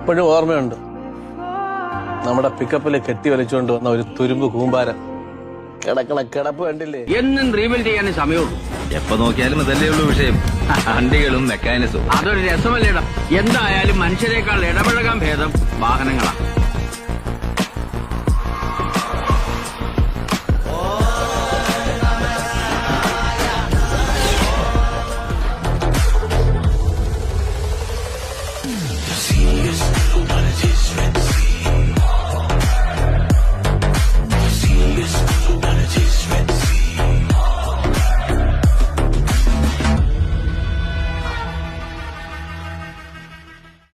ഇപ്പോഴും ഓർമ്മയുണ്ട് നമ്മുടെ പിക്കപ്പിൽ കെട്ടി വലിച്ചുകൊണ്ട് വന്ന ഒരു തുരുമ്പ് കൂമ്പാരം കിടക്കണ കിടപ്പ് കണ്ടില്ലേ? എന്നും റീബിൽഡ് ചെയ്യാൻ സമയമുള്ളൂ. എപ്പോ നോക്കിയാലും അതല്ലേ ഉള്ളൂ വിഷയം. വണ്ടികളും മെക്കാനിസവും അതൊരു രസമല്ലേടാ. എന്തായാലും മനുഷ്യരെക്കാൾ ഇടപഴകാൻ ഭേദം വാഹനങ്ങളാണ്.